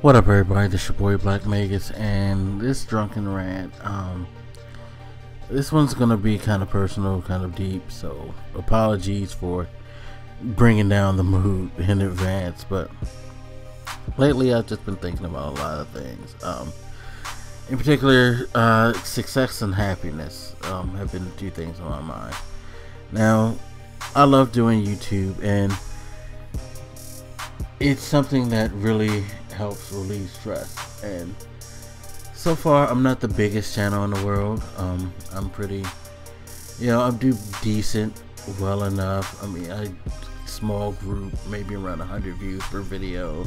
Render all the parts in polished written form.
What up, everybody? This your boy Black Magus, and this Drunken Rant. This one's gonna be kind of personal, kind of deep, so apologies for bringing down the mood in advance. But lately, I've just been thinking about a lot of things. In particular, success and happiness have been two things on my mind. Now, I love doing YouTube, and it's something that really helps relieve stress. And so far, I'm not the biggest channel in the world. I'm pretty, I do decent, well enough. I mean, small group, maybe around 100 views per video.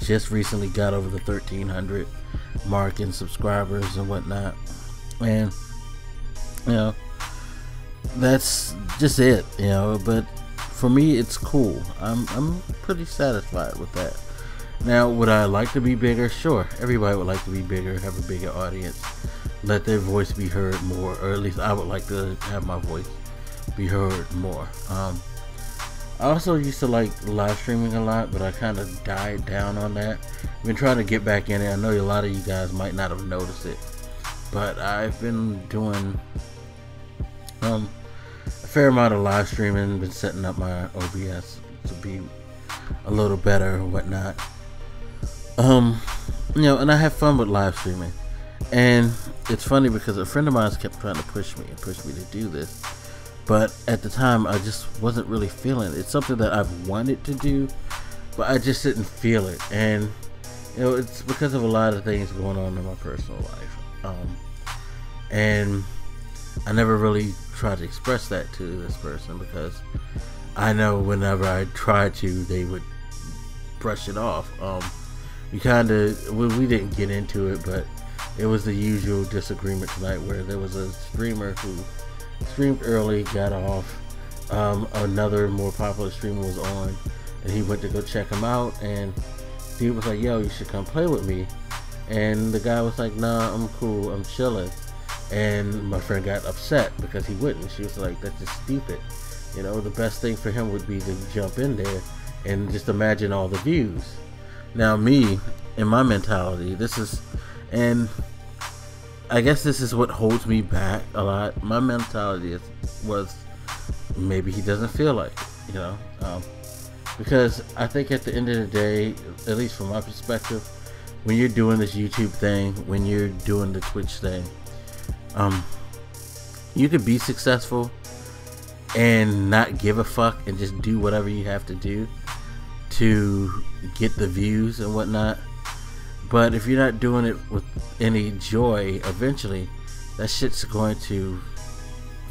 Just recently got over the 1,300 mark in subscribers and whatnot, and that's just it. But for me, it's cool. I'm pretty satisfied with that. Now, would I like to be bigger? Sure, everybody would like to be bigger, have a bigger audience, let their voice be heard more, or at least I would like to have my voice be heard more. I also used to like live streaming a lot, but I kind of died down on that. I've been trying to get back in it. I know a lot of you guys might not have noticed it, but I've been doing a fair amount of live streaming, been setting up my OBS to be a little better or whatnot. And I have fun with live streaming. And it's funny because a friend of mine kept trying to push me to do this. But at the time, I just wasn't really feeling it. It's something that I've wanted to do, but I just didn't feel it. And, it's because of a lot of things going on in my personal life. And I never really tried to express that to this person, because I know whenever I tried to, they would brush it off. We didn't get into it, but it was the usual disagreement tonight, where there was a streamer who streamed early, got off. Another more popular streamer was on, and he went to go check him out, and dude was like, "Yo, you should come play with me." And the guy was like, "Nah, I'm cool, I'm chilling." And my friend got upset because he wouldn't. She was like, "That's just stupid. The best thing for him would be to jump in there and just imagine all the views." Now, me, in my mentality, and I guess this is what holds me back a lot. My mentality was maybe he doesn't feel like it, because I think at the end of the day, at least from my perspective, when you're doing this YouTube thing, when you're doing the Twitch thing, you could be successful and not give a fuck and just do whatever you have to do to get the views and whatnot. But if you're not doing it with any joy, eventually that shit's going to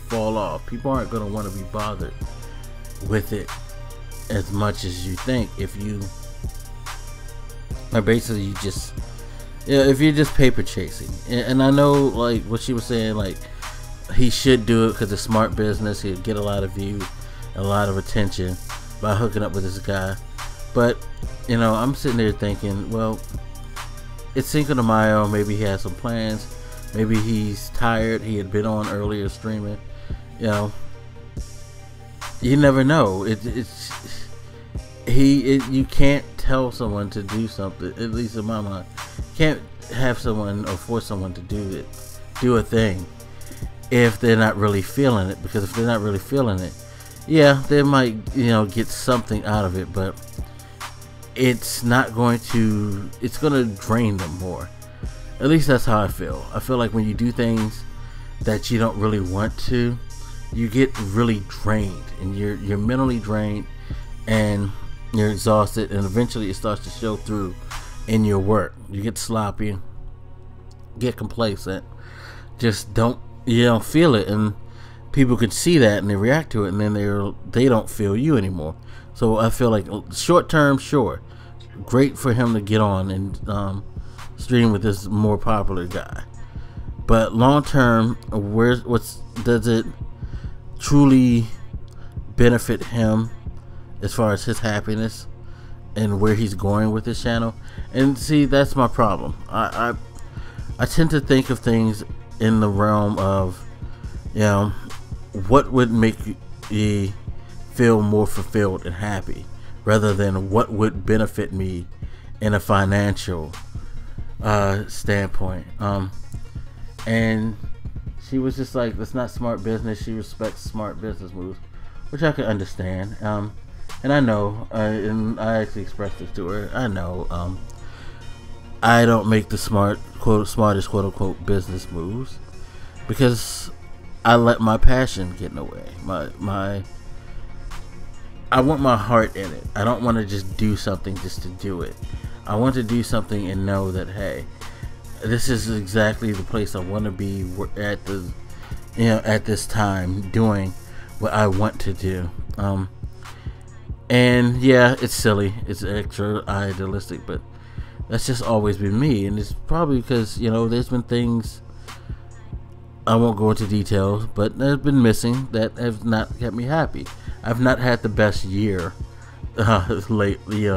fall off. People aren't going to want to be bothered with it as much as you think if you are basically just, if you're just paper chasing. And I know, like what she was saying, like he should do it because it's smart business. He'd get a lot of views, a lot of attention by hooking up with this guy. But I'm sitting there thinking, well, it's Cinco de Mayo. Maybe he has some plans. Maybe he's tired. He had been on earlier streaming. You never know. You can't tell someone to do something. At least in my mind, you can't have someone or force someone to do a thing if they're not really feeling it. Because if they're not really feeling it, yeah, they might get something out of it, but it's going to drain them more. At least that's how I feel. I feel like when you do things that you don't really want to, you get really drained, and you're mentally drained, and you're exhausted, and eventually it starts to show through in your work. You get sloppy, get complacent, just don't feel it, and people can see that and they react to it, and then they don't feel you anymore. So I feel like short term, sure, great for him to get on and stream with this more popular guy. But long term, does it truly benefit him as far as his happiness and where he's going with his channel? And see, that's my problem. I tend to think of things in the realm of, what would make you feel more fulfilled and happy, rather than what would benefit me in a financial standpoint. And she was just like, that's not smart business. She respects smart business moves, which I could understand. And I know, and I actually expressed this to her, I know I don't make the smartest quote unquote business moves because I let my passion get in the way. I want my heart in it. I don't want to just do something just to do it. I want to do something and know that, hey, this is exactly the place I want to be at this time, doing what I want to do. And yeah, it's silly, it's extra idealistic, but that's just always been me. And it's probably because, there's been things, I won't go into details, but that have been missing that have not kept me happy. I've not had the best year lately.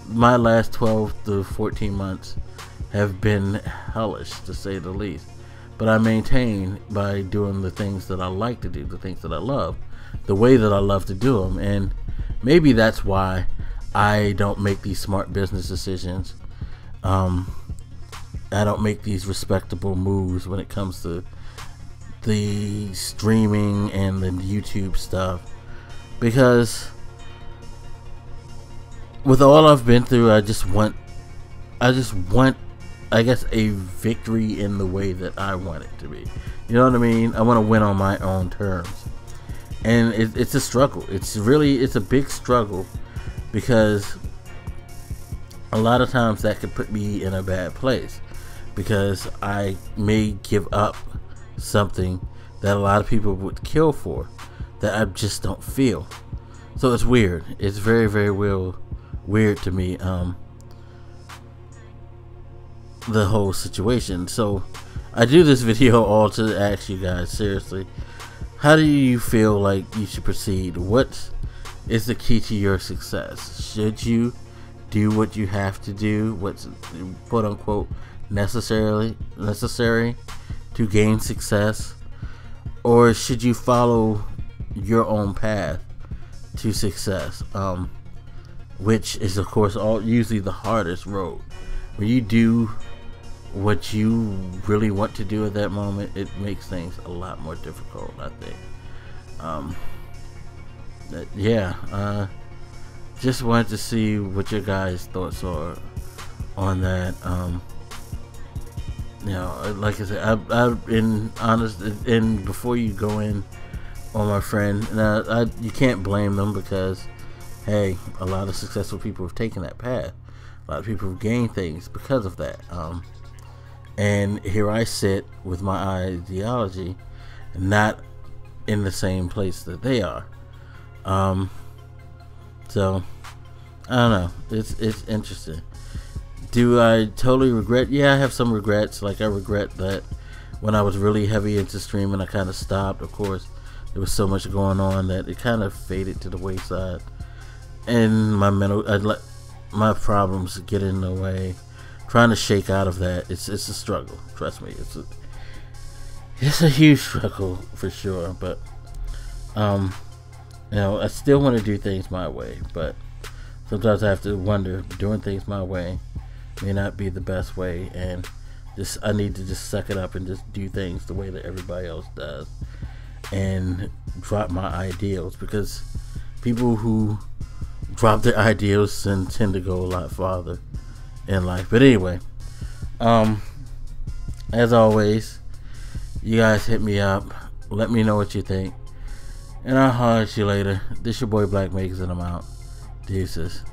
My last 12 to 14 months have been hellish, to say the least. But I maintain by doing the things that I like to do, the things that I love, the way that I love to do them. And maybe that's why I don't make these smart business decisions. I don't make these respectable moves when it comes to the streaming and the YouTube stuff, because with all I've been through, I just want, I guess, a victory in the way that I want it to be. You know what I mean? I want to win on my own terms, and it's a struggle. It's a big struggle, because a lot of times that could put me in a bad place, because I may give up something that a lot of people would kill for, that I just don't feel. So it's weird. It's very, very weird to me, the whole situation. So I do this video all to ask you guys, seriously, how do you feel like you should proceed? What is the key to your success? Should you do what you have to do, what's quote unquote necessary to gain success, or should you follow your own path to success, which is of course usually the hardest road. When you do what you really want to do at that moment, it makes things a lot more difficult, I think. Just wanted to see what your guys' thoughts are on that. Like I said, I've been honest, and before you go in on my friend, you can't blame them, because hey, a lot of successful people have taken that path. A lot of people have gained things because of that. And here I sit with my ideology, not in the same place that they are. So I don't know. It's interesting. Do I totally regret? Yeah, I have some regrets. Like, I regret that when I was really heavy into streaming, I kind of stopped. Of course, there was so much going on that it kind of faded to the wayside, and my problems get in the way. Trying to shake out of that, it's a struggle. Trust me, it's a huge struggle for sure. But I still want to do things my way, but sometimes I have to wonder, doing things my way may not be the best way, and I need to just suck it up and just do things the way that everybody else does, and drop my ideals, because people who drop their ideals tend to go a lot farther in life. But anyway, as always, you guys hit me up, let me know what you think, and I'll holler at you later. This your boy Black Makers, and I'm out. Deuces.